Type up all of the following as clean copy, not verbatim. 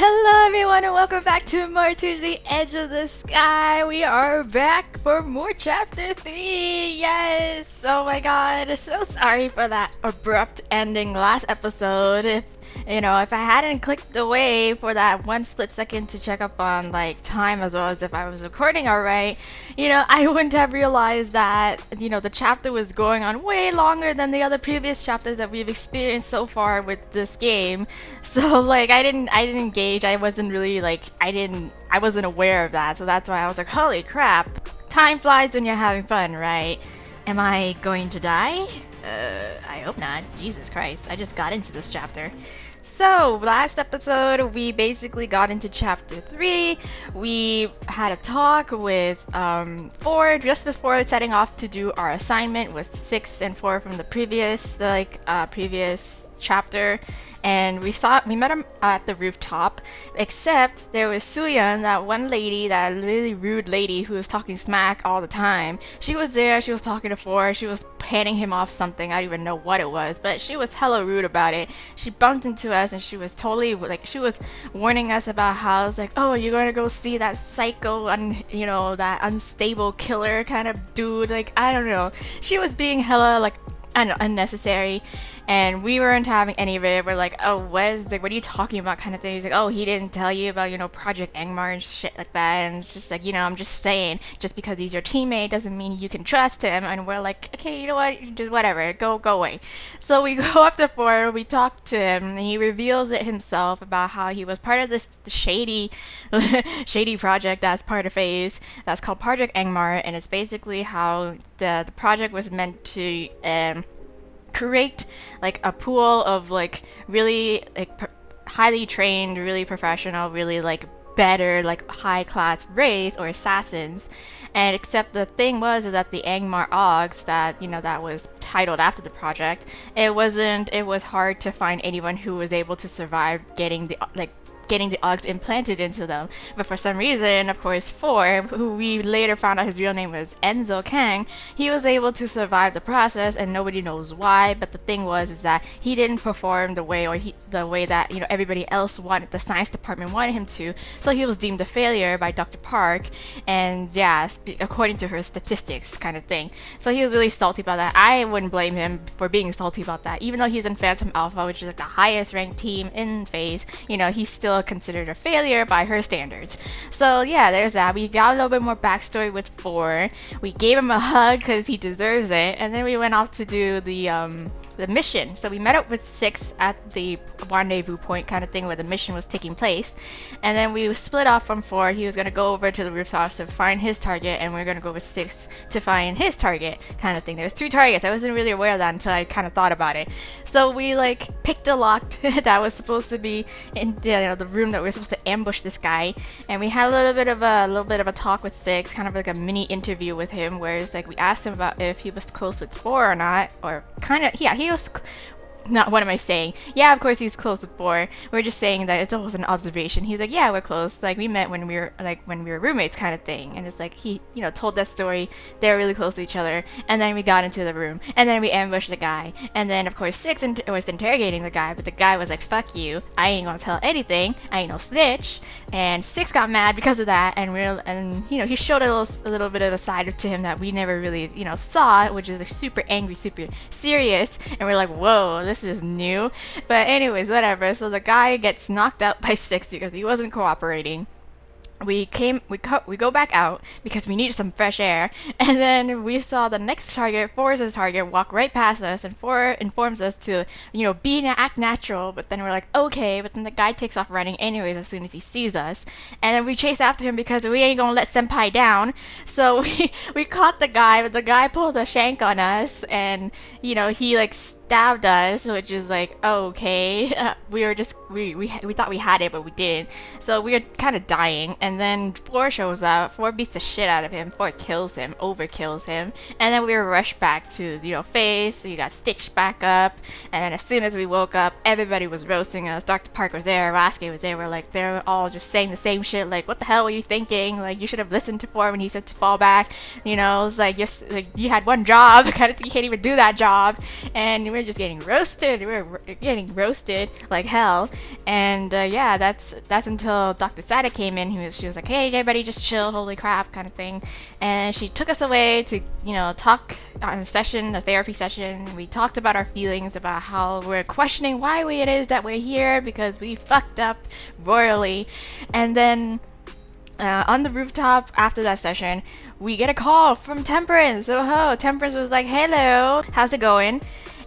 Hello everyone and welcome back to more to the edge of the sky. We are back for more chapter 3. Yes. Oh my god. So sorry for that abrupt ending last episode. If I hadn't clicked away for that one split second to check up on like time as well as if I was recording alright, I wouldn't have realized that, the chapter was going on way longer than the other previous chapters that we've experienced so far with this game. So like I didn't engage. I wasn't really like I wasn't aware of that. So that's why I was like, holy crap. Time flies when you're having fun, right? Am I going to die? I hope not. Jesus Christ. I just got into this chapter. So, last episode, we basically got into chapter 3. We had a talk with 4 just before setting off to do our assignment with 6 and 4 from the previous chapter. And we met him at the rooftop, except there was Suyeon, that one lady, that really rude lady who was talking smack all the time. She was there, she was talking to 4, she was handing him off something, I don't even know what it was, but she was hella rude about it. She bumped into us and she was totally, like, she was warning us about how it's like, oh, you're gonna go see that psycho, that unstable killer kind of dude, like, I don't know. She was being hella, like, unnecessary, and we weren't having any of it. We're like, oh, what are you talking about, kind of thing. He's like, oh, he didn't tell you about Project Angmar and shit like that. And it's just like, I'm just saying, just because he's your teammate doesn't mean you can trust him. And we're like, okay, you know what, just whatever, go away. So we go up to 4, we talk to him, and he reveals it himself about how he was part of this shady project that's part of FaZe that's called Project Angmar, and it's basically how the project was meant to create like a pool of like really like highly trained, really professional, really like better, like high class wraiths or assassins. And except the thing was is that the Angmar Augs that was titled after the project, it was hard to find anyone who was able to survive getting the Augs implanted into them. But for some reason, of course, 4, who we later found out his real name was Enzo Kang, he was able to survive the process, and nobody knows why. But the thing was is that he didn't perform the way that everybody else wanted, the science department wanted him to. So he was deemed a failure by Dr. Park, and yeah, according to her statistics, kind of thing. So he was really salty about that. I wouldn't blame him for being salty about that, even though he's in Phantom Alpha, which is like the highest ranked team in FaZe. He's still considered a failure by her standards. So yeah, there's that. We got a little bit more backstory with 4. We gave him a hug because he deserves it, and then we went off to do the mission. So we met up with 6 at the rendezvous point kind of thing where the mission was taking place, and then we split off from 4. He was going to go over to the rooftops to find his target, and we are going to go with 6 to find his target kind of thing. There was 2 targets. I wasn't really aware of that until I kind of thought about it. So we like picked a lock that was supposed to be in the room that we were supposed to ambush this guy, and we had a little bit of a talk with 6, kind of like a mini interview with him, where it's like we asked him about if he was close with 4 or not, or kind of, yeah, he was not, what am I saying? Yeah, of course he's close with 4. We're just saying that it's almost an observation. He's like, yeah, we're close. Like, we met when we were roommates kind of thing. And it's like, he, told that story. They were really close to each other. And then we got into the room. And then we ambushed the guy. And then, of course, 6 was interrogating the guy. But the guy was like, fuck you. I ain't gonna tell anything. I ain't no snitch. And 6 got mad because of that. And he showed a little bit of a side to him that we never really, saw, which is like super angry, super serious. And we're like, whoa, this is new. But anyways, whatever. So the guy gets knocked out by 6 because he wasn't cooperating. We go back out because we needed some fresh air, and then we saw the next target, 4's target, walk right past us, and 4 informs us to, act natural, but then we're like, okay, but then the guy takes off running anyways as soon as he sees us, and then we chase after him because we ain't gonna let senpai down. So we caught the guy, but the guy pulled a shank on us, and he like stabbed us, which is like, okay. We thought we had it, but we didn't. So we were kind of dying, and then 4 shows up. 4 beats the shit out of him. 4 kills him, overkills him, and then we were rushed back to FaZe. So you got stitched back up, and then as soon as we woke up, everybody was roasting us. Dr. Park was there, Raske was there. We're like, they're all just saying the same shit. Like, what the hell were you thinking? Like, you should have listened to 4 when he said to fall back. It's like, you had one job. You can't even do that job. And we're just getting roasted. We're getting roasted like hell. And yeah, that's until Dr. Sada came in. She was like, hey, everybody, just chill, holy crap, kind of thing. And she took us away to, talk on a therapy session. We talked about our feelings, about how we're questioning why it is that we're here, because we fucked up royally. And then on the rooftop after that session, we get a call from Temperance. Temperance was like, hello, how's it going?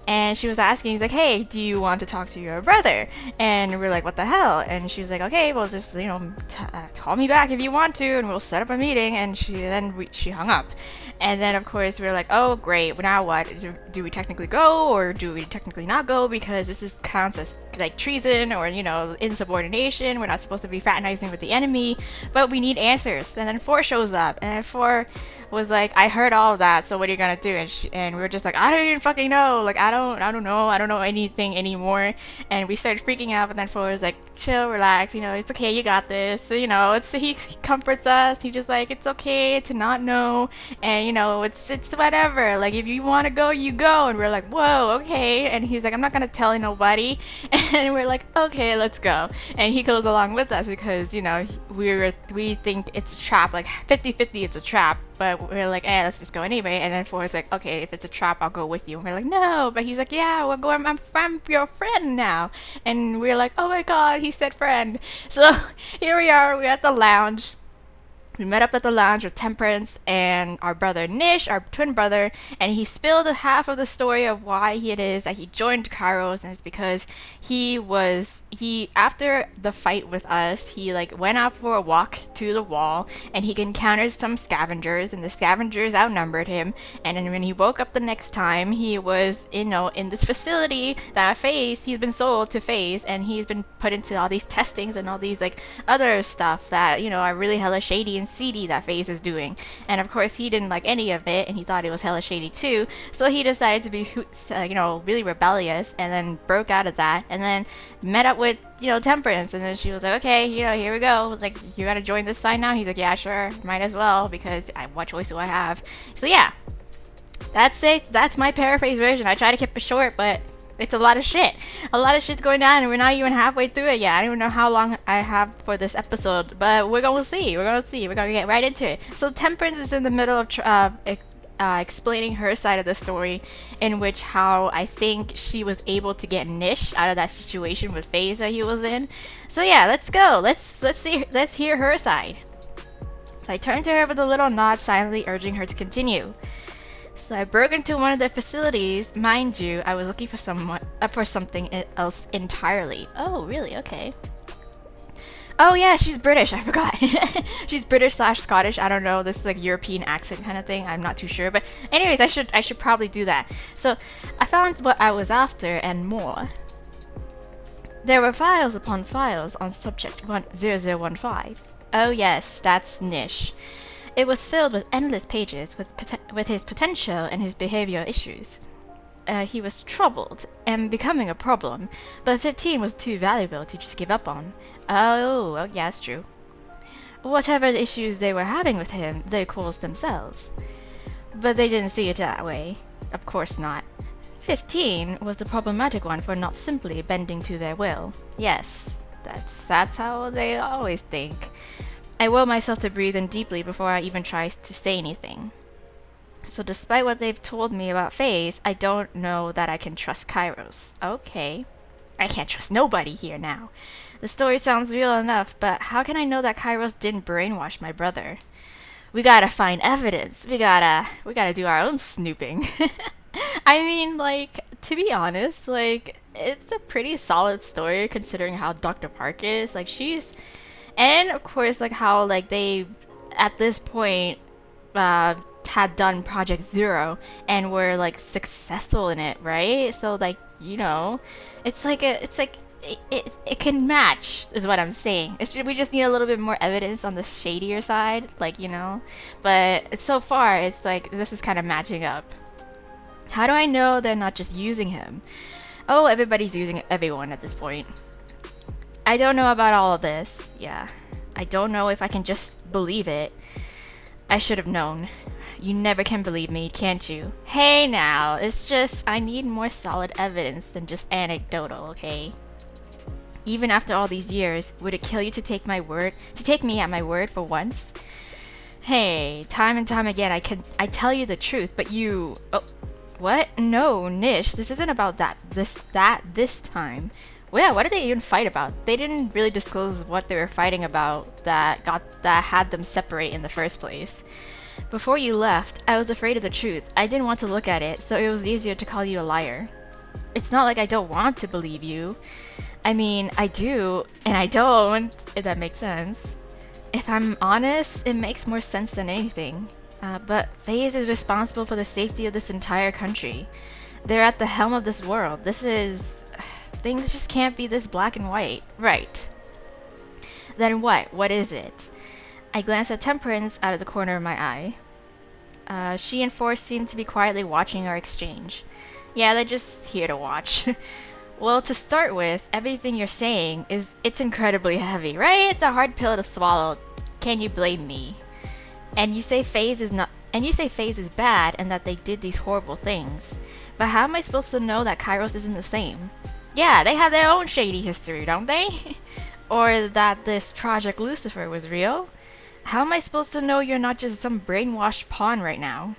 And she was asking, he's like, hey, do you want to talk to your brother? And we're like, what the hell? And she was like, okay, well, just, call me back if you want to, and we'll set up a meeting. And she hung up. And then, of course, we were like, oh, great, now what? Do we technically go, or do we technically not go? Because this counts as, like, treason or, insubordination. We're not supposed to be fraternizing with the enemy. But we need answers. And then 4 shows up. And then 4 was like, I heard all of that, so what are you gonna do? And we were just like, I don't even fucking know. Like, I don't know anything anymore. And we started freaking out. But then 4 was like, chill, relax. It's okay, you got this. He comforts us. He's just like, it's okay to not know. And, it's whatever. Like, if you want to go, you go. And we're like, whoa, okay. And he's like, I'm not gonna tell nobody. And we're like, okay, let's go. And he goes along with us because, we think it's a trap. Like, 50-50, it's a trap. But we're like, let's just go anyway. And then 4 is like, okay, if it's a trap, I'll go with you. And we're like, no. But he's like, yeah, we'll go. I'm your friend now. And we're like, oh my god, he said friend. So here we are. We're at the lounge. We met up at the lounge with Temperance and our brother Nish, our twin brother, and he spilled half of the story of why it is that he joined KAIROS, and it's because after the fight with us, he went out for a walk to the wall, and he encountered some scavengers, and the scavengers outnumbered him, and then when he woke up the next time, he was, in this facility that he's been sold to FaZe, and he's been put into all these testings and all these other stuff that, are really hella shady and seedy that FaZe is doing. And of course he didn't like any of it, and he thought it was hella shady too, so he decided to be really rebellious, and then broke out of that, and then met up with Temperance, and then she was like, okay, here we go, like, you gotta join this side now. He's like, yeah, sure, might as well, because what choice do I have? So yeah, that's it. That's my paraphrase version. I try to keep it short, but it's a lot of shit. A lot of shit's going down, and we're not even halfway through it yet. I don't even know how long I have for this episode, but we're gonna see. We're gonna get right into it. So Temperance is in the middle of explaining her side of the story, in which how I think she was able to get Nish out of that situation with FaZe that he was in. So yeah, let's go. Let's hear her side. So I turned to her with a little nod, silently urging her to continue. So I broke into one of their facilities. Mind you, I was looking for something else entirely. Oh, really? Okay. Oh yeah, she's British. I forgot. She's British / Scottish. I don't know. This is European accent kind of thing. I'm not too sure. But anyways, I should probably do that. So I found what I was after and more. There were files upon files on subject 0015. Oh yes, that's Nish. It was filled with endless pages with his potential and his behavioral issues. He was troubled and becoming a problem, but 15 was too valuable to just give up on. Oh, yeah, that's true. Whatever the issues they were having with him, they caused themselves. But they didn't see it that way. Of course not. 15 was the problematic one for not simply bending to their will. Yes, that's how they always think. I will myself to breathe in deeply before I even try to say anything. So despite what they've told me about FaZe, I don't know that I can trust KAIROS. Okay. I can't trust nobody here now. The story sounds real enough, but how can I know that KAIROS didn't brainwash my brother? We gotta find evidence. We gotta do our own snooping. I mean, to be honest, it's a pretty solid story considering how Dr. Park is. And of course, how they at this point had done Project Zero and were successful in it, right? So it can match, is what I'm saying. We just need a little bit more evidence on the shadier side, But so far, it's this is kind of matching up. How do I know they're not just using him? Oh, everybody's using everyone at this point. I don't know about all of this. Yeah. I don't know if I can just believe it. I should have known. You never can believe me, can't you? Hey now, it's just I need more solid evidence than just anecdotal, okay? Even after all these years, would it kill you to take me at my word for once? Hey, time and time again I tell you the truth, but you what? No, Nish, this isn't about this time. Well, yeah, what did they even fight about? They didn't really disclose what they were fighting about that had them separate in the first place. Before you left, I was afraid of the truth. I didn't want to look at it, so it was easier to call you a liar. It's not like I don't want to believe you. I mean, I do, and I don't, if that makes sense. If I'm honest, it makes more sense than anything. But FaZe is responsible for the safety of this entire country. They're at the helm of this world. Things just can't be this black and white. Right. Then what? What is it? I glanced at Temperance out of the corner of my eye. She and Force seemed to be quietly watching our exchange. Yeah, they're just here to watch. Well, to start with, everything you're saying it's incredibly heavy, right? It's a hard pill to swallow. Can you blame me? And you say FaZe is bad and that they did these horrible things. But how am I supposed to know that KAIROS isn't the same? Yeah, they have their own shady history, don't they? Or that this Project Lucifer was real? How am I supposed to know you're not just some brainwashed pawn right now?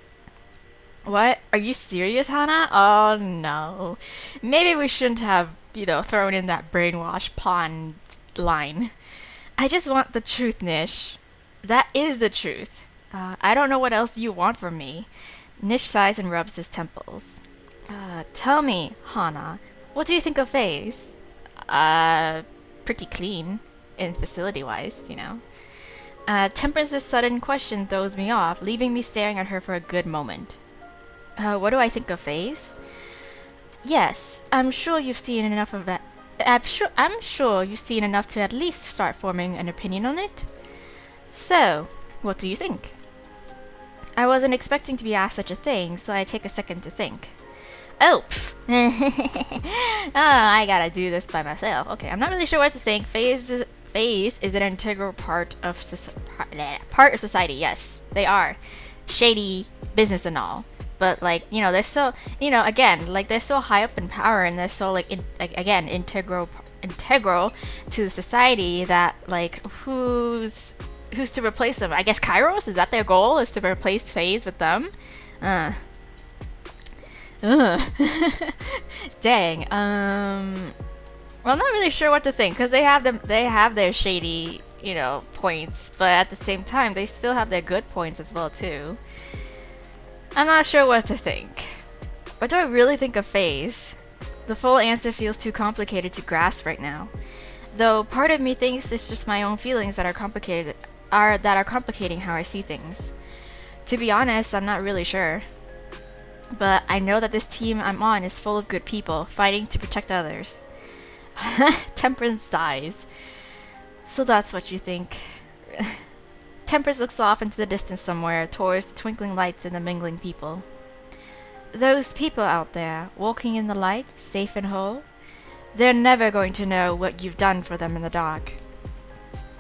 What? Are you serious, Hana? Oh no. Maybe we shouldn't have, thrown in that brainwashed pawn line. I just want the truth, Nish. That is the truth. I don't know what else you want from me. Nish sighs and rubs his temples. Tell me, Hana, what do you think of FaZe? Pretty clean, in facility-wise, Temperance's sudden question throws me off, leaving me staring at her for a good moment. What do I think of FaZe? Yes, I'm sure you've seen enough of that. I'm sure you've seen enough to at least start forming an opinion on it. So, what do you think? I wasn't expecting to be asked such a thing, so I take a second to think. Oh, I gotta do this by myself. Okay, I'm not really sure what to think. FaZe is an integral part of society. Yes, they are. Shady business and all. But they're so they're so high up in power and they're so integral to society that who's to replace them? I guess KAIROS? Is that their goal? Is to replace FaZe with them? Dang. Well, I'm not really sure what to think because they have their shady, points, but at the same time, they still have their good points as well too. I'm not sure what to think. What do I really think of FaZe? The full answer feels too complicated to grasp right now. Though part of me thinks it's just my own feelings that are complicating how I see things. To be honest, I'm not really sure. But I know that this team I'm on is full of good people, fighting to protect others. Temperance sighs. So that's what you think. Temperance looks off into the distance somewhere, towards the twinkling lights and the mingling people. Those people out there, walking in the light, safe and whole, they're never going to know what you've done for them in the dark.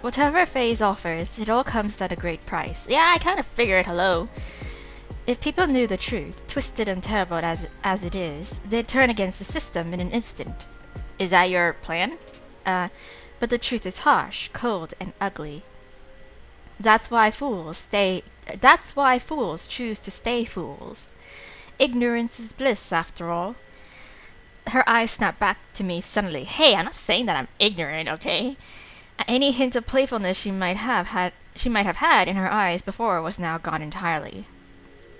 Whatever FaZe offers, it all comes at a great price. Yeah, I kind of figured, hello. If people knew the truth, twisted and terrible as it is, they'd turn against the system in an instant. Is that your plan? But the truth is harsh, cold, and ugly. That's why fools choose to stay fools. Ignorance is bliss, after all. Her eyes snapped back to me suddenly. Hey, I'm not saying that I'm ignorant, okay? Any hint of playfulness she might have had in her eyes before was now gone entirely.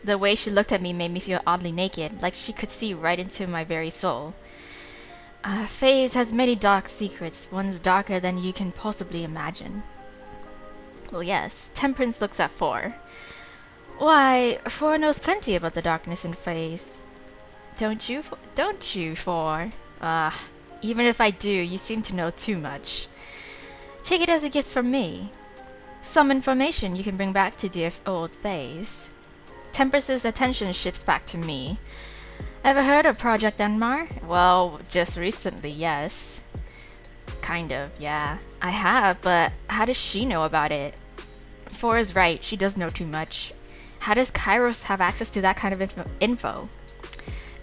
The way she looked at me made me feel oddly naked, like she could see right into my very soul. FaZe has many dark secrets, ones darker than you can possibly imagine. Well, yes, Temperance looks at 4. Why, 4 knows plenty about the darkness in FaZe. Don't you, 4? Even if I do, you seem to know too much. Take it as a gift from me. Some information you can bring back to dear old FaZe. Temperance's attention shifts back to me. Ever heard of Project Enmar? Well, just recently, yes. Kind of, yeah. I have, but how does she know about it? Four is right. She does know too much. How does Kairos have access to that kind of info?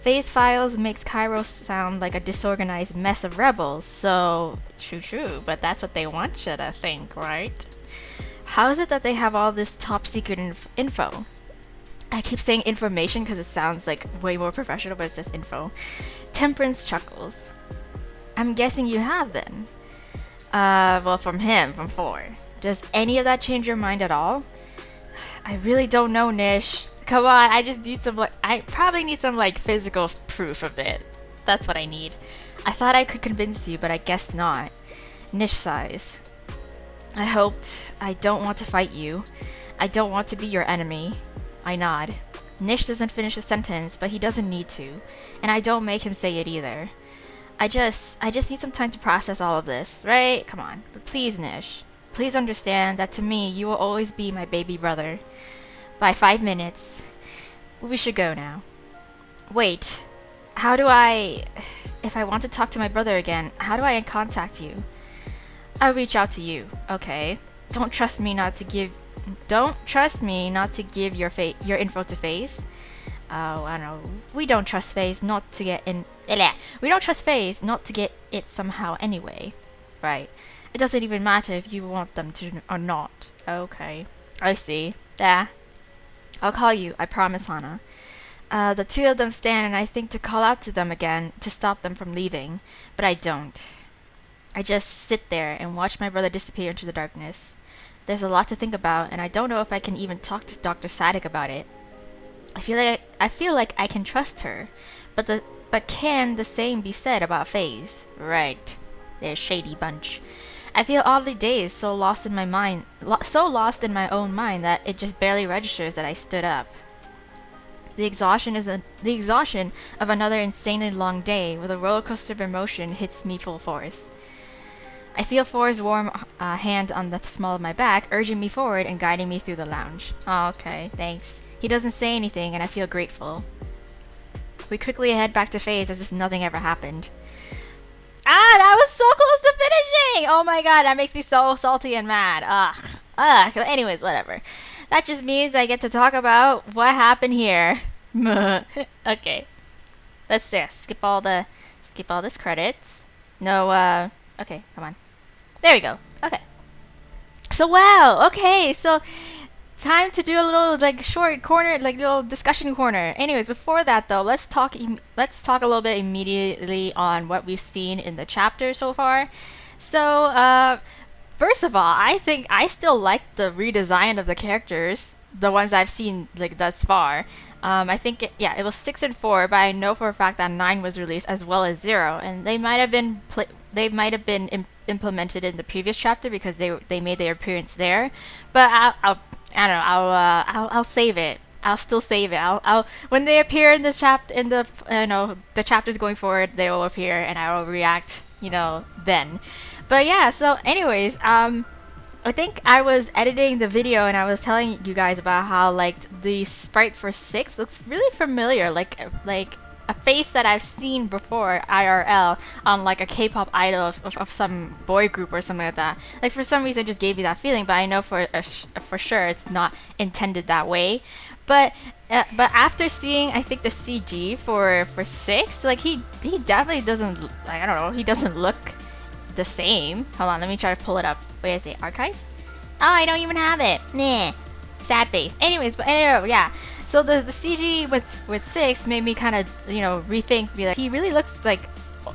Phase files makes Kairos sound like a disorganized mess of rebels, so true, but that's what they want you to think, right? How is it that they have all this top secret info? I keep saying information because it sounds like way more professional, but it's just info. Temperance chuckles. I'm guessing you have then. Well, from Four. Does any of that change your mind at all? I really don't know, Nish. Come on, I just need I probably need some physical proof of it. That's what I need. I thought I could convince you, but I guess not. Nish sighs. I don't want to fight you. I don't want to be your enemy. I nod. Nish doesn't finish a sentence, but he doesn't need to. And I don't make him say it either. I just need some time to process all of this, right? Come on. But please, Nish. Please understand that to me, you will always be my baby brother. By 5 minutes. We should go now. Wait. How do I... If I want to talk to my brother again, how do I contact you? I'll reach out to you. Okay. Don't trust me not to give your info to FaZe. Oh, I don't know. We don't trust FaZe not to get in. We don't trust FaZe not to get it somehow anyway. Right. It doesn't even matter if you want them to or not. Okay. I see. There. I'll call you. I promise, Hana. The two of them stand and I think to call out to them again to stop them from leaving. But I don't. I just sit there and watch my brother disappear into the darkness. There's a lot to think about, and I don't know if I can even talk to Dr. Sadek about it. I feel like I can trust her, but can the same be said about FaZe? Right. They're a shady bunch. I feel oddly dazed, so lost in my own mind that it just barely registers that I stood up. The exhaustion of another insanely long day with a roller coaster of emotion hits me full force. I feel Four's warm hand on the small of my back, urging me forward and guiding me through the lounge. Oh, okay, thanks. He doesn't say anything, and I feel grateful. We quickly head back to FaZe as if nothing ever happened. Ah, that was so close to finishing! Oh my god, that makes me so salty and mad. Ugh. Anyways, whatever. That just means I get to talk about what happened here. Okay. Let's skip all this credits. No, okay, come on. There we go. Okay. So wow. Okay, so time to do a little short corner, little discussion corner. Anyways, before that though, let's talk a little bit immediately on what we've seen in the chapter so far. So, first of all, I think I still like the redesign of the characters, the ones I've seen thus far. I think it was 6 and 4, but I know for a fact that 9 was released as well as 0, and they might have been implemented in the previous chapter because they made their appearance there. But I don't know. I'll save it. I'll still save it. I'll when they appear in the the chapters going forward, they will appear and I will react. Then. But yeah. So anyways, I think I was editing the video and I was telling you guys about how the sprite for 6 looks really familiar, like a face that I've seen before IRL on a K-pop idol of some boy group or something like that. For some reason, it just gave me that feeling, but I know for sure it's not intended that way. But after seeing, I think the CG for 6, he definitely doesn't I don't know, he doesn't look the same. Hold on, let me try to pull it up. Where is it? Archive? Oh, I don't even have it. Nah. Sad face. Anyways, but anyway, yeah. So the CG with 6 made me kind of, rethink, be like, he really looks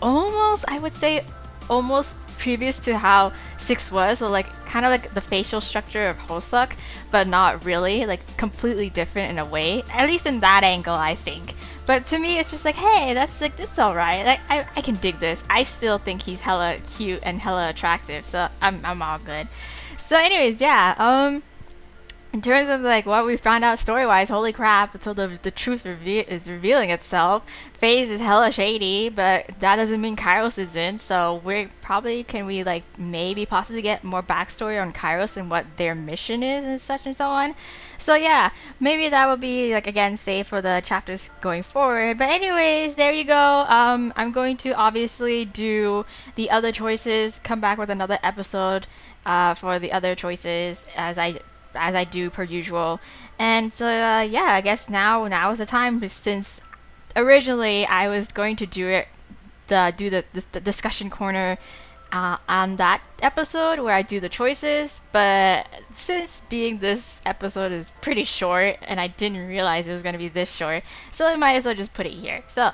almost, I would say, almost previous to how 6 was. So kind of the facial structure of Hosuk, but not really, completely different in a way. At least in that angle, I think. But to me, it's just hey, that's it's alright. I can dig this. I still think he's hella cute and hella attractive, so I'm all good. So anyways, yeah, in terms of what we found out story-wise, holy crap, until the truth is revealing itself. FaZe is hella shady, but that doesn't mean KAIROS isn't, so can we maybe possibly get more backstory on KAIROS and what their mission is and such and so on. So yeah, maybe that will be again safe for the chapters going forward. But anyways, there you go. I'm going to obviously do the other choices, come back with another episode for the other choices as I as I do per usual. And so yeah, I guess now is the time, since originally I was going to do the discussion corner on that episode where I do the choices, but since being this episode is pretty short and I didn't realize it was going to be this short, so I might as well just put it here. So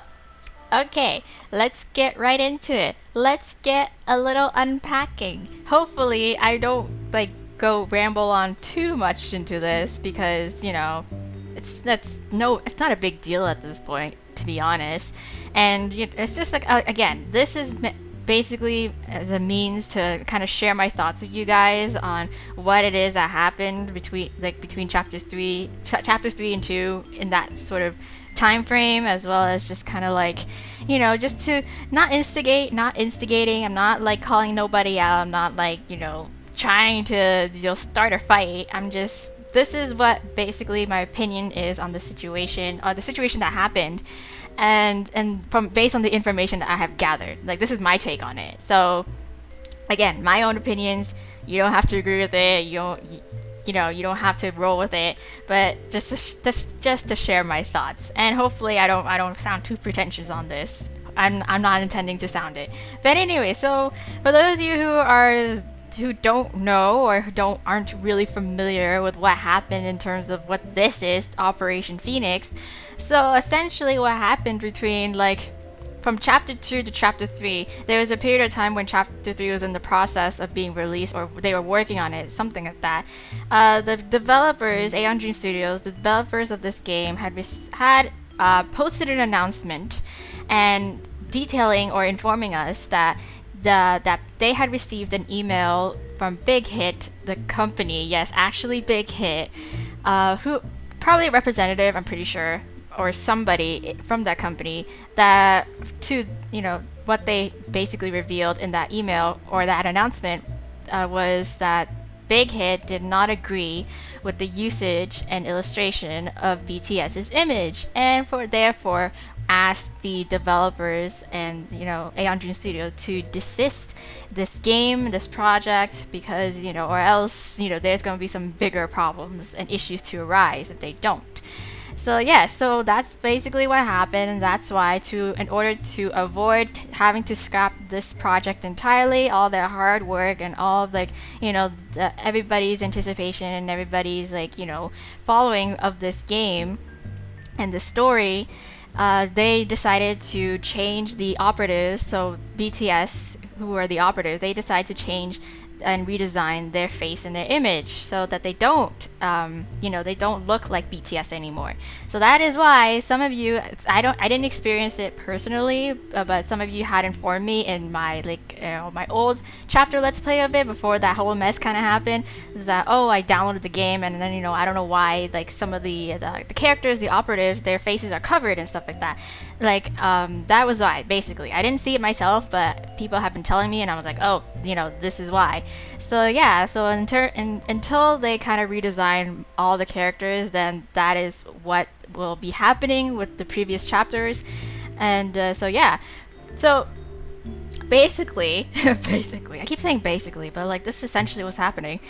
okay, let's get right into it. Let's get a little unpacking. Hopefully, I don't like go ramble on too much into this, because it's not a big deal at this point, to be honest. And it's just like, again, this is basically as a means to kind of share my thoughts with you guys on what it is that happened between chapters 3 and 2 in that sort of time frame, as well as just kind of like, just to not instigating. I'm not like calling nobody out. I'm not like, trying to start a fight. This is what basically my opinion is on the situation, or the situation that happened, and from based on the information that I have gathered. Like, this is my take on it. So again, my own opinions. You don't have to agree with it. You don't have to roll with it, but just to share my thoughts. And hopefully I don't sound too pretentious on this. I'm not intending to sound it. But anyway, so for those of you who don't know, or aren't really familiar with what happened in terms of what this is, Operation Phoenix. So essentially what happened between from chapter 2 to chapter 3, there was a period of time when chapter 3 was in the process of being released, or they were working on it, something like that. The developers, Aeon Dream Studios, the developers of this game, had posted an announcement and detailing or informing us that they had received an email from Big Hit, the company. Yes, actually Big Hit, who probably a representative, I'm pretty sure, or somebody from that company, that what they basically revealed in that email or that announcement was that Big Hit did not agree with the usage and illustration of BTS's image, and therefore asked the developers and Aeon Dream Studio to desist this project, because or else there's going to be some bigger problems and issues to arise if they don't. So yeah, so that's basically what happened, and that's why, in order to avoid having to scrap this project entirely, all their hard work and all of everybody's anticipation and everybody's following of this game and the story, they decided to change the operatives. So BTS, who are the operatives, they decided to change and redesign their face and their image so that they don't look like BTS anymore. So that is why some of you, I didn't experience it personally, but some of you had informed me in my my old chapter Let's Play of it, before that whole mess kind of happened, is that I downloaded the game, and then I don't know why some of the characters, the operatives, their faces are covered and stuff like that. That was why, basically. I didn't see it myself, but people have been telling me, and I was like, this is why. So yeah, so until they kind of redesign all the characters, then that is what will be happening with the previous chapters. And so yeah, so basically, I keep saying basically, but this is essentially what's happening.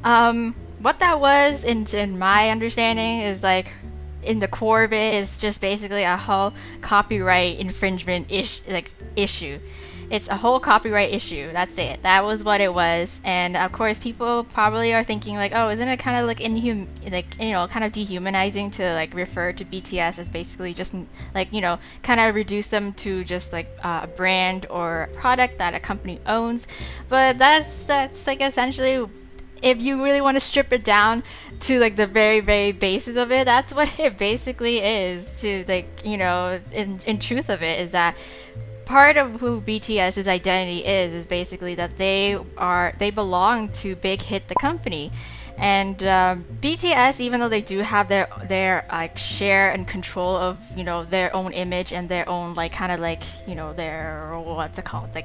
What that was, in my understanding, is in the core of it, is just basically a whole copyright infringement issue. It's a whole copyright issue. That's it. That was what it was. And of course, people probably are thinking isn't it kind of kind of dehumanizing to refer to BTS as basically just kind of reduce them to just a brand or a product that a company owns. But that's essentially, if you really want to strip it down to the very, very basis of it, that's what it basically is. To in truth of it, is that part of who BTS's identity is basically that they belong to Big Hit, the company. And BTS, even though they do have their share and control of their own image and their own their, what's it called,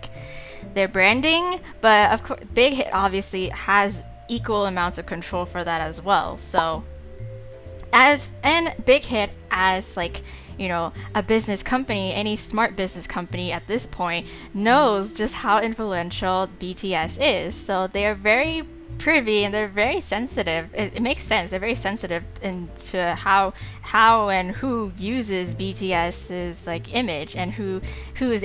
their branding, but of course Big Hit obviously has equal amounts of control for that as well. So Big Hit, as a business company, any smart business company at this point knows just how influential BTS is. So they are very privy and they're very sensitive. It makes sense. They're very sensitive into how and who uses BTS's like image, and who is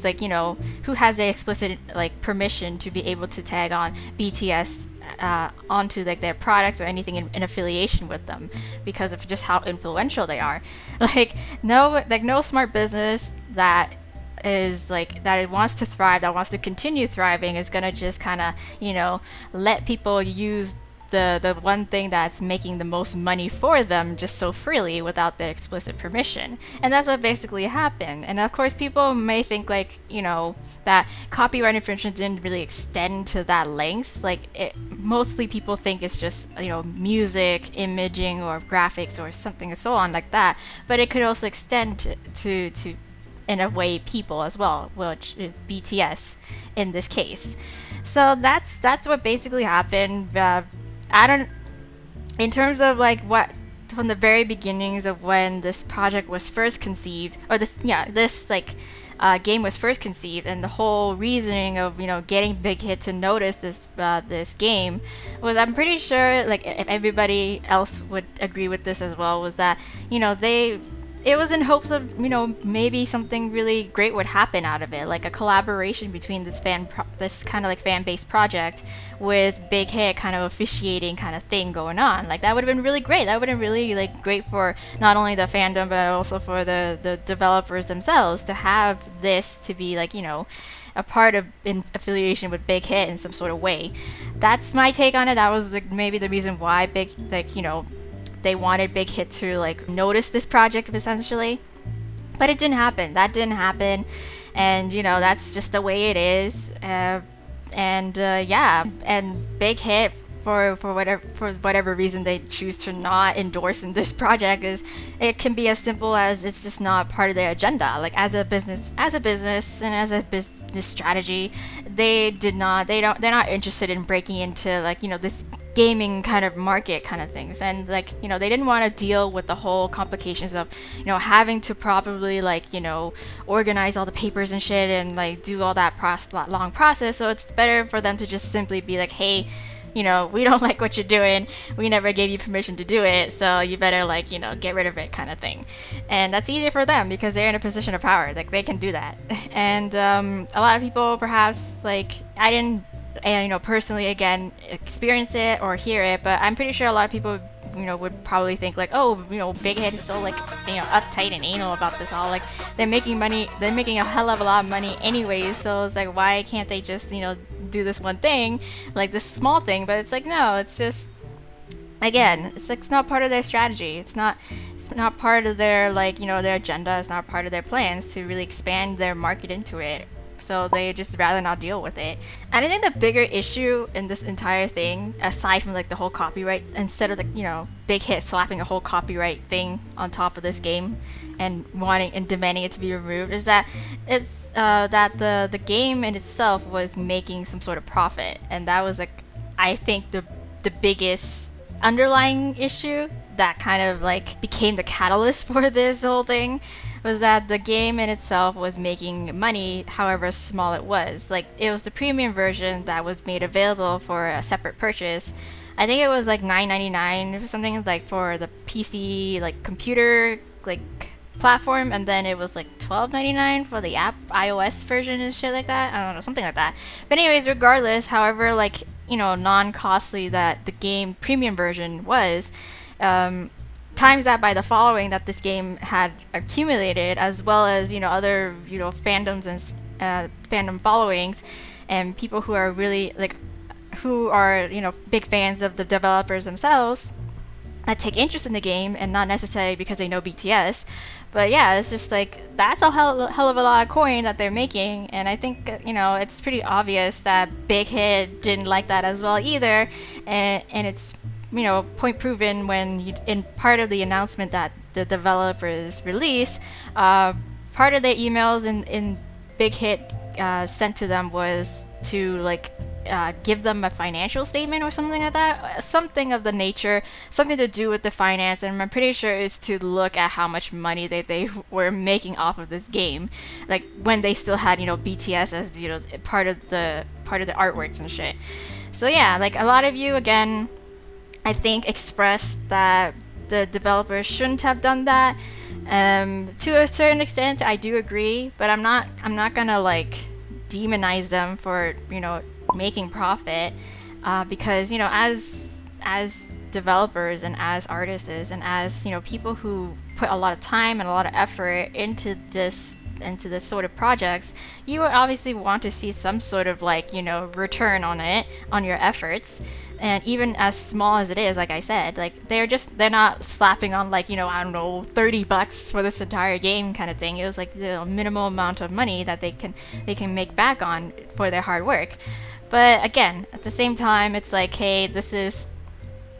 like, who has the explicit like permission to be able to tag on BTS onto like their products or anything in affiliation with them, because of just how influential they are. No smart business that is like that it wants to thrive, that wants to continue thriving, is gonna just kind of let people use the one thing that's making the most money for them just so freely without their explicit permission. And that's what basically happened. And of course, people may think like, that copyright infringement didn't really extend to that length. Mostly people think it's just, music, imaging, or graphics, or something and so on like that. But it could also extend to in a way, people as well, which is BTS in this case. So that's what basically happened. I don't, in terms of like what from the very beginnings of when this project was first conceived, or this game was first conceived, and the whole reasoning of getting Big Hit to notice this game was, I'm pretty sure like if everybody else would agree with this as well, was that it was in hopes of maybe something really great would happen out of it, like a collaboration between this kind of like fan-based project with Big Hit kind of officiating kind of thing going on. Like that would have been really great. That would have been really like great for not only the fandom but also for the developers themselves to have this to be like a part of in affiliation with Big Hit in some sort of way. That's my take on it. That was like maybe the reason why they wanted Big Hit to like notice this project essentially. But it didn't happen. That didn't happen. And that's just the way it is. And Big Hit, for whatever reason they choose to not endorse in this project, is it can be as simple as it's just not part of their agenda. Like as a business and as a business strategy, they're not interested in breaking into like this gaming kind of market kind of things. And like they didn't want to deal with the whole complications of having to probably like organize all the papers and shit and like do all that long process. So it's better for them to just simply be like, hey, we don't like what you're doing, we never gave you permission to do it, so you better like get rid of it kind of thing. And that's easier for them because they're in a position of power, like they can do that. And a lot of people, perhaps like I didn't personally again experience it or hear it, but I'm pretty sure a lot of people would probably think like, oh, Big Hit is so like uptight and anal about this all, like they're making a hell of a lot of money anyways, so it's like, why can't they just do this one thing, like this small thing? But it's like, no, it's just, again, it's not part of their strategy. It's not part of their like their agenda. It's not part of their plans to really expand their market into it. So they just rather not deal with it. And I think the bigger issue in this entire thing, aside from like the whole copyright, instead of the Big Hit slapping a whole copyright thing on top of this game and wanting and demanding it to be removed, is that it's that the game in itself was making some sort of profit, and that was like, I think the biggest underlying issue that kind of like became the catalyst for this whole thing, was that the game in itself was making money, however small it was. Like it was the premium version that was made available for a separate purchase. I think it was like $9.99 or something, like for the PC like computer like platform, and then it was like $12.99 for the app iOS version and shit like that. I don't know, something like that. But anyways, regardless, however like non-costly that the game premium version was, times that by the following that this game had accumulated, as well as other fandoms and fandom followings, and people who are really like who are big fans of the developers themselves, that take interest in the game, and not necessarily because they know BTS. But yeah, it's just like, that's a hell of a lot of coin that they're making. And I think it's pretty obvious that Big Hit didn't like that as well either. And it's point proven when in part of the announcement that the developers released, part of their emails in Big Hit sent to them was to like give them a financial statement or something like that, something of the nature, something to do with the finance. And I'm pretty sure it's to look at how much money they were making off of this game, like when they still had BTS as part of the artworks and shit. So yeah, like a lot of you again, I think expressed that the developers shouldn't have done that. To a certain extent, I do agree, but I'm not gonna like demonize them for making profit, because as developers and as artists and as people who put a lot of time and a lot of effort into this sort of projects, you would obviously want to see some sort of like return on it, on your efforts. And even as small as it is, like I said, like they're not slapping on like I don't know, $30 for this entire game kind of thing. It was like the minimal amount of money that they can make back on for their hard work. But again, at the same time, it's like, hey, this is,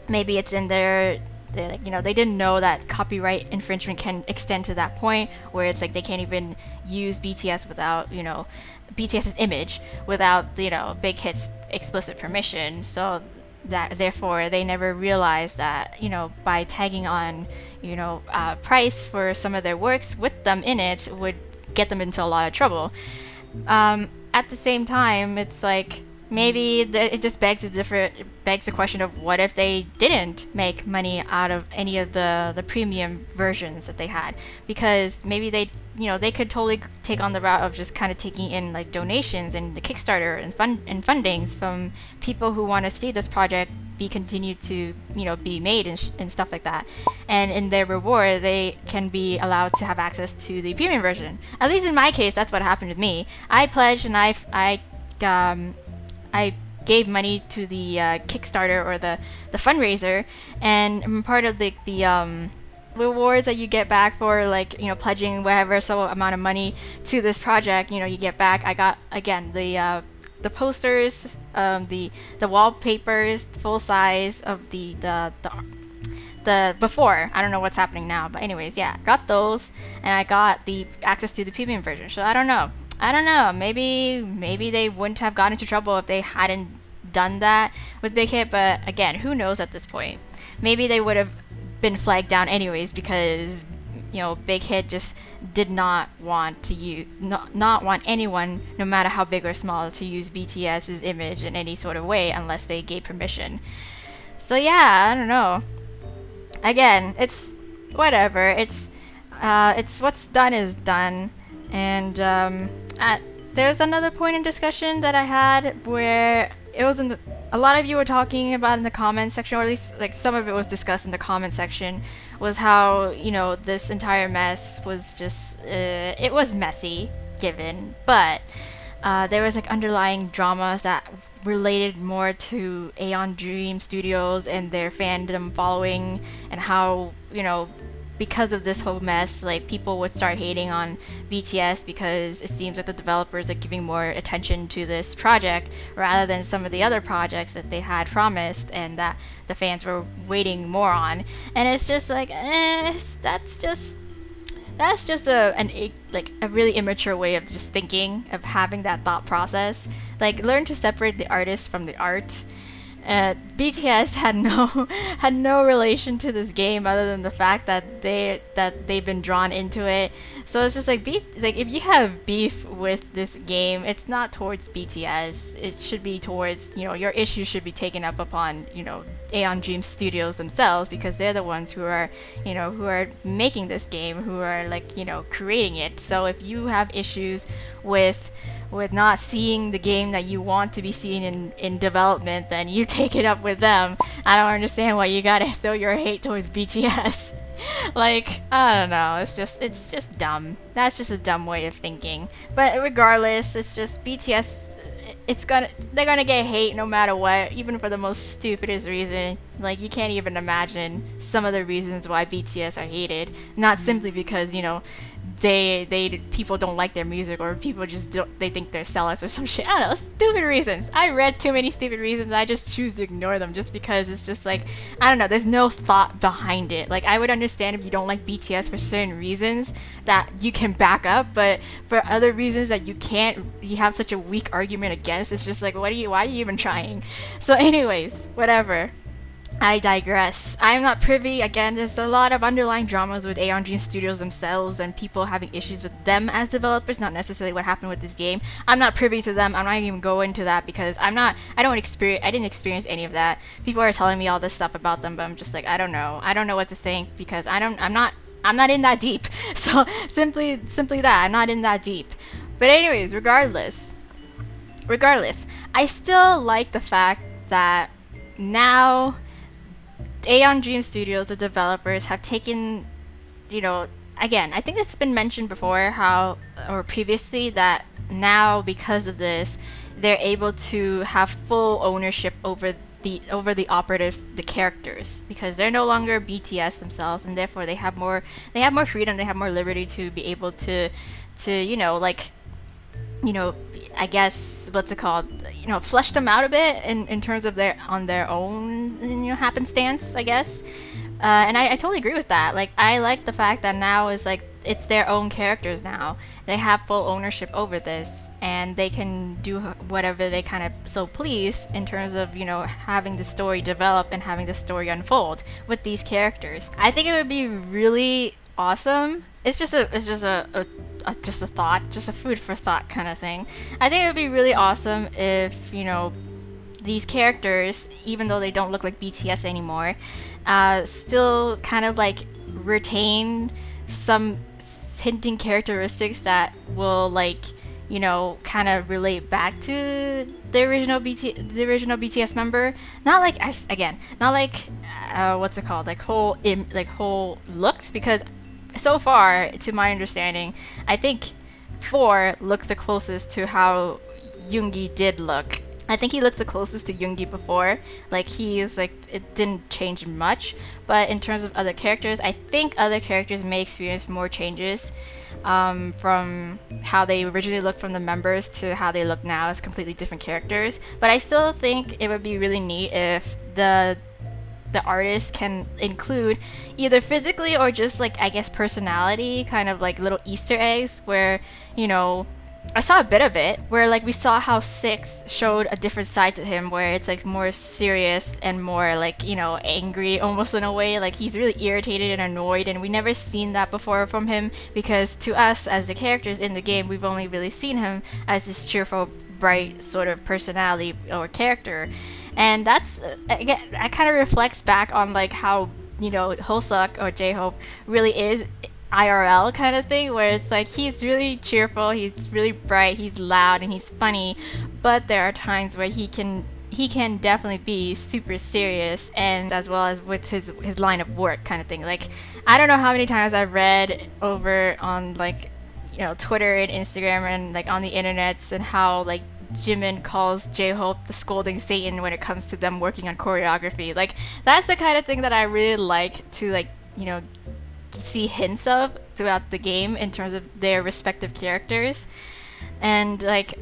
maybe it's in their, they didn't know that copyright infringement can extend to that point where it's like they can't even use BTS without BTS's image without Big Hit's explicit permission. So that therefore they never realized that by tagging on price for some of their works with them in it would get them into a lot of trouble. At the same time, it's like maybe it just begs the question of what if they didn't make money out of any of the premium versions that they had, because maybe they could totally take on the route of just kind of taking in like donations and the Kickstarter and fundings from people who want to see this project be continued to be made and stuff like that, and in their reward they can be allowed to have access to the premium version. At least in my case, that's what happened with me. I pledged and I gave money to the Kickstarter or the fundraiser, and I'm part of the rewards that you get back for like pledging whatever so amount of money to this project. You get back. I got again the posters, the wallpapers, full size of the before. I don't know what's happening now, but anyways, yeah, got those, and I got the access to the premium version. So I don't know. Maybe they wouldn't have gotten into trouble if they hadn't done that with Big Hit. But again, who knows at this point? Maybe they would have been flagged down anyways because Big Hit just did not want to not want anyone, no matter how big or small, to use BTS's image in any sort of way unless they gave permission. So yeah, I don't know. Again, it's whatever. It's what's done is done. And there's another point in discussion that I had where it was a lot of you were talking about in the comment section, or at least like some of it was discussed in the comment section, was how this entire mess was just it was messy given, but there was like underlying dramas that related more to Aeon Dream Studios and their fandom following, and how because of this whole mess, like people would start hating on BTS because it seems like the developers are giving more attention to this project rather than some of the other projects that they had promised and that the fans were waiting more on. And it's just like, that's just a really immature way of just thinking, of having that thought process. Like, learn to separate the artist from the art. BTS had no relation to this game other than the fact that they've been drawn into it. So it's just like if you have beef with this game, it's not towards BTS. It should be towards your issues should be taken up upon Aeon Dream Studios themselves, because they're the ones who are making this game, who are creating it. So if you have issues with not seeing the game that you want to be seen in development, then you take it up with them. I don't understand why you gotta throw your hate towards BTS. Like, I don't know, it's just dumb. That's just a dumb way of thinking. But regardless, it's just BTS, they're gonna get hate no matter what, even for the most stupidest reason. Like, you can't even imagine some of the reasons why BTS are hated. Not simply because, people don't like their music, or people just they think they're sellers or some shit. I don't know, stupid reasons. I read too many stupid reasons. I just choose to ignore them just because it's just like, I don't know, there's no thought behind it. Like, I would understand if you don't like BTS for certain reasons that you can back up, but for other reasons that you can't, you have such a weak argument against, it's just like, why are you even trying? So anyways, whatever. I digress. I'm not privy. Again, there's a lot of underlying dramas with Aeon Dream Studios themselves and people having issues with them as developers, not necessarily what happened with this game. I'm not privy to them. I'm not even go into that because I don't experience, I didn't experience any of that. People are telling me all this stuff about them, but I'm just like, I don't know. I don't know what to think because I'm not in that deep. So simply that, I'm not in that deep. But anyways, regardless, I still like the fact that now Aeon Dream Studios, the developers, have taken, again, I think it's been mentioned before how, or previously, that now because of this, they're able to have full ownership over the operatives, the characters, because they're no longer BTS themselves, and therefore they have more freedom, they have more liberty to be able to I guess what's it called? Flesh them out a bit in terms of their on their own, happenstance, I guess. And I totally agree with that. Like, I like the fact that now is like it's their own characters now. They have full ownership over this, and they can do whatever they kind of so please in terms of having the story develop and having the story unfold with these characters. I think it would be really awesome. Just a thought, just a food for thought kind of thing. I think it would be really awesome if these characters, even though they don't look like BTS anymore, still kind of like retain some hinting characteristics that will kind of relate back to the original BTS member. Not like not like what's it called, like whole looks, because so far, to my understanding, I think 4 looks the closest to how Yoongi did look. I think he looks the closest to Yoongi before. Like, he's like, it didn't change much. But in terms of other characters, I think other characters may experience more changes from how they originally looked from the members to how they look now as completely different characters. But I still think it would be really neat if the artist can include either physically or just like, I guess, personality, kind of like little Easter eggs where I saw a bit of it where like we saw how 6 showed a different side to him, where it's like more serious and more like angry almost in a way, like he's really irritated and annoyed, and we never seen that before from him, because to us as the characters in the game, we've only really seen him as this cheerful, bright sort of personality or character. And that's again, that kind of reflects back on like how Hoseok or J-Hope really is IRL kind of thing, where it's like he's really cheerful, he's really bright, he's loud, and he's funny, but there are times where he can definitely be super serious, and as well as with his line of work kind of thing. Like, I don't know how many times I've read over on like Twitter and Instagram and like on the internets, and how like Jimin calls J-Hope the scolding Satan when it comes to them working on choreography. Like, that's the kind of thing that I really like to see hints of throughout the game in terms of their respective characters. And like,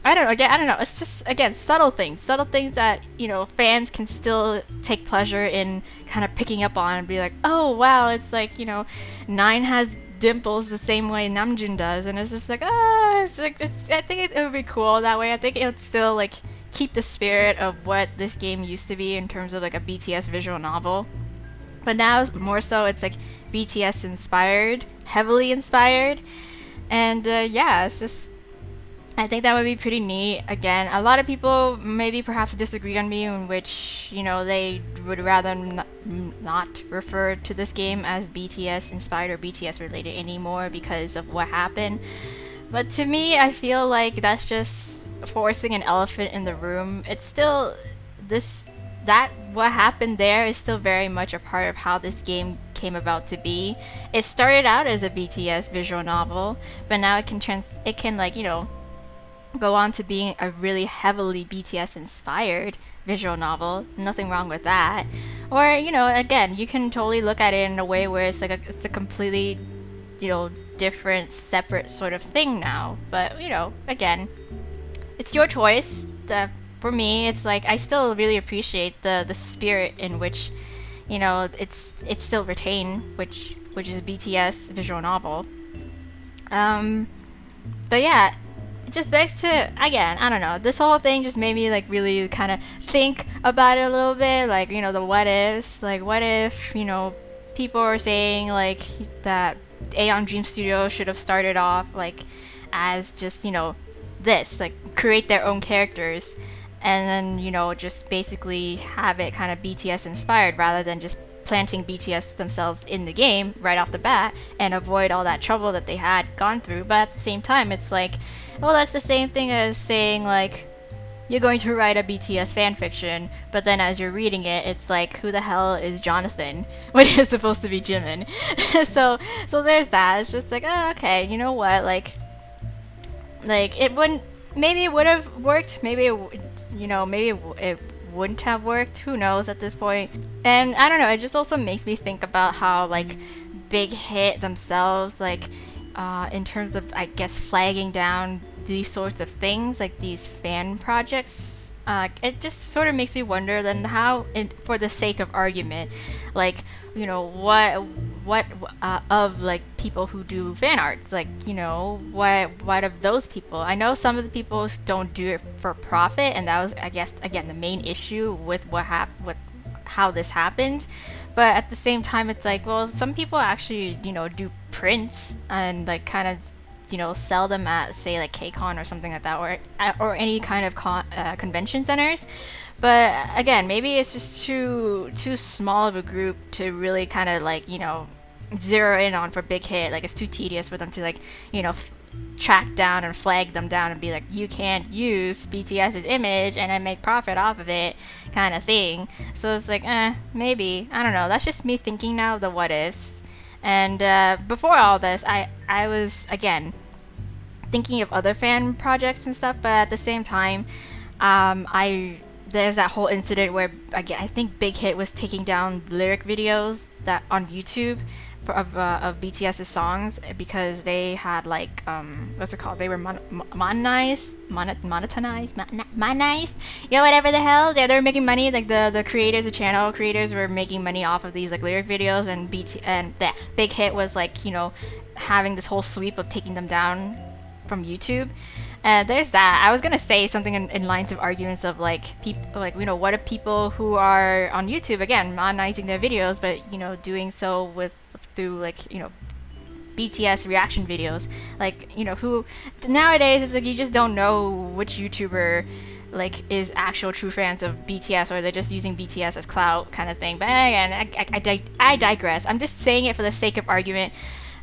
I don't know, it's just, again, subtle things that fans can still take pleasure in kind of picking up on and be like, oh wow, it's like Nine has dimples the same way Namjoon does, and it's just like, I think it would be cool that way. I think it would still like keep the spirit of what this game used to be in terms of like a BTS visual novel, but now more so it's like BTS inspired, heavily inspired. And yeah, it's just, I think that would be pretty neat. Again, a lot of people maybe perhaps disagree on me, in which they would rather not refer to this game as BTS inspired or BTS related anymore because of what happened. But to me, I feel like that's just forcing an elephant in the room. It's still what happened there is still very much a part of how this game came about to be. It started out as a BTS visual novel, but now it can go on to being a really heavily BTS inspired visual novel. Nothing wrong with that. Or again, you can totally look at it in a way where it's like it's a completely different, separate sort of thing now. But again, it's your choice. For me, it's like I still really appreciate the spirit in which it's still retained, which is BTS visual novel. But yeah, it just begs to, again, I don't know, this whole thing just made me like really kind of think about it a little bit, like, you know, the what ifs, like what if, you know, people are saying like that Aeon Dream Studio should have started off like as just, you know, this, like create their own characters and then, you know, just basically have it kind of BTS inspired rather than just planting BTS themselves in the game right off the bat and avoid all that trouble that they had gone through. But at the same time, it's like, well, that's the same thing as saying like you're going to write a BTS fanfiction, but then as you're reading it, it's like, who the hell is Jonathan when it's supposed to be Jimin? so there's that. It's just like, oh, okay, you know what, like it wouldn't, maybe it would have worked, maybe it, you know, maybe it wouldn't have worked, who knows at this point. And I don't know, it just also makes me think about how like Big Hit themselves, like in terms of, I guess, flagging down these sorts of things, like these fan projects, it just sort of makes me wonder then how, for the sake of argument, like, you know, what of like people who do fan arts, like, you know, what of those people? I know some of the people don't do it for profit, and that was, I guess, again, the main issue with with how this happened. But at the same time, it's like, well, some people actually, you know, do prints and like kind of, you know, sell them at, say, like KCON or something like that, or any kind of convention centers. But again, maybe it's just too small of a group to really kind of like, you know, zero in on for Big Hit. Like, it's too tedious for them to like, you know, track down and flag them down and be like, you can't use BTS's image and then make profit off of it, kind of thing. So it's like, maybe, I don't know. That's just me thinking now of the what ifs. And before all this, I was, again, thinking of other fan projects and stuff, but at the same time, there's that whole incident where, again, I think Big Hit was taking down lyric videos that on YouTube of BTS's songs because they had like what's it called? They were monetized, yeah, whatever the hell. They're making money. Like the creators, the channel creators, were making money off of these like lyric videos, and that Big Hit was like, you know, having this whole sweep of taking them down from YouTube. There's that. I was gonna say something in lines of arguments of like people, like, you know, what if people who are on YouTube, again, monetizing their videos, but, you know, doing so through like, you know, BTS reaction videos, like, you know, who nowadays it's like you just don't know which YouTuber like is actual true fans of BTS, or they're just using BTS as clout kind of thing. But again, I digress. I'm just saying it for the sake of argument.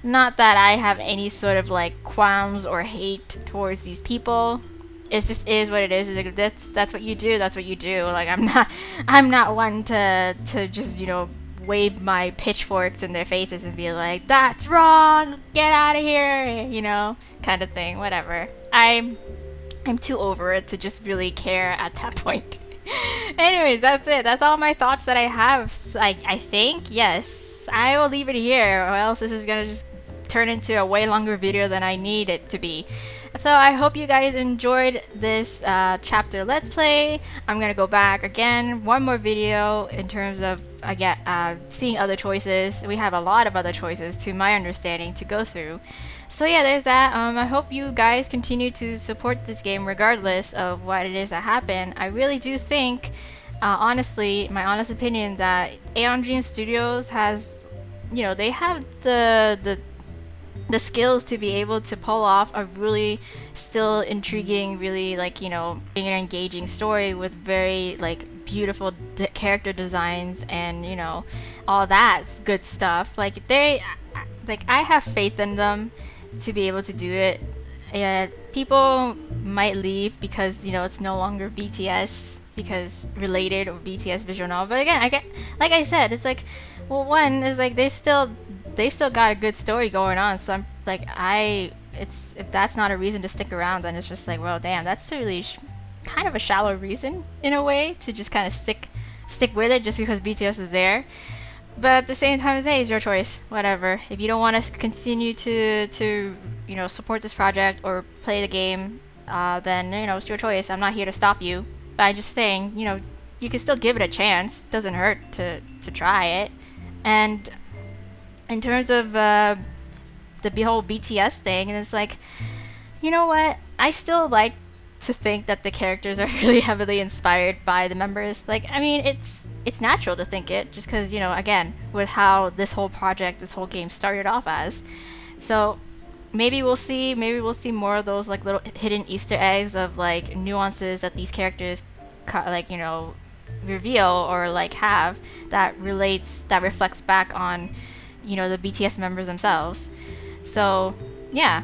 Not that I have any sort of like qualms or hate towards these people. It just is what it is. It's like, that's what you do. That's what you do. Like, I'm not one to just, you know, wave my pitchforks in their faces and be like, that's wrong, get out of here, you know, kind of thing. Whatever. I'm too over it to just really care at that point. Anyways, that's it. That's all my thoughts that I have. I think, yes, I will leave it here, or else this is gonna just turn into a way longer video than I need it to be. So I hope you guys enjoyed this chapter Let's Play. I'm gonna go back again, one more video in terms of seeing other choices. We have a lot of other choices, to my understanding, to go through. So yeah, there's that. I hope you guys continue to support this game regardless of what it is that happened. I really do think, honestly, my honest opinion, that Aeon Dream Studios has, you know, they have the skills to be able to pull off a really still intriguing, really, like, you know, an engaging story with very like beautiful character designs and, you know, all that good stuff. Like, I have faith in them to be able to do it. And people might leave because, you know, it's no longer BTS because related, or BTS visual novel. But again, like I said, it's like, well, one is like they still got a good story going on. So I'm like, if that's not a reason to stick around, then it's just like, well, damn, that's really kind of a shallow reason in a way to just kind of stick with it just because BTS is there. But at the same time, hey, it's your choice. Whatever. If you don't want to continue to you know, support this project or play the game, then, you know, it's your choice. I'm not here to stop you. But I'm just saying, you know, you can still give it a chance. Doesn't hurt to try it. And in terms of the whole BTS thing, and it's like, you know what? I still like to think that the characters are really heavily inspired by the members. Like, I mean, it's natural to think it, just because, you know, again, with how this whole project, this whole game started off as. So maybe we'll see more of those like little hidden Easter eggs of like nuances that these characters like, you know, reveal or like have that reflects back on, you know, the BTS members themselves. So yeah,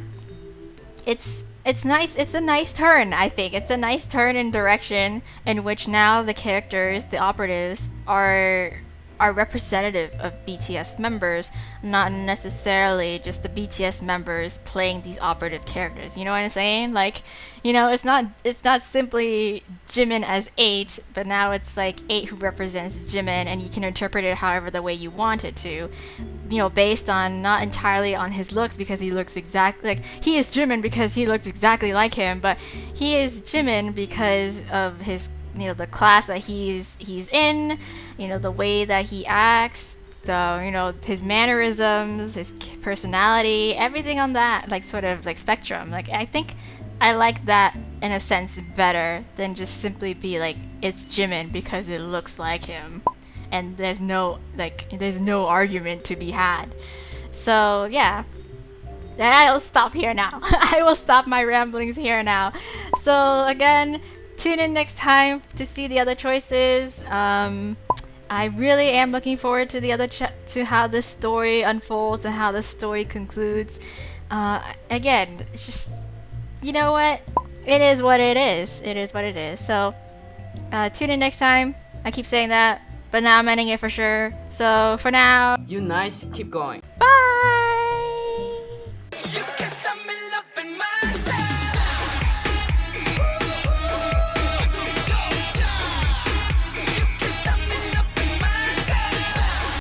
it's nice. It's a nice turn, I think. It's a nice turn in direction in which now the characters, the operatives, are representative of BTS members, not necessarily just the BTS members playing these operative characters. You know what I'm saying? Like, you know, it's not simply Jimin as 8, but now it's like 8 who represents Jimin, and you can interpret it however the way you want it to. You know, based on not entirely on his looks, because he looks exactly like he is Jimin because he looks exactly like him, but he is Jimin because of his, you know, the class that he's in, you know, the way that he acts, the, you know, his mannerisms, his personality, everything on that like sort of like spectrum. Like, I think I like that in a sense better than just simply be like it's Jimin because it looks like him and there's no argument to be had. So yeah, I'll stop here now. I will stop my ramblings here now. So again, tune in next time to see the other choices. I really am looking forward to the other to how this story unfolds and how this story concludes. Again, it's just, you know what? It is what it is. It is what it is. So tune in next time. I keep saying that, but now I'm ending it for sure. So for now, You nice, keep going. bye!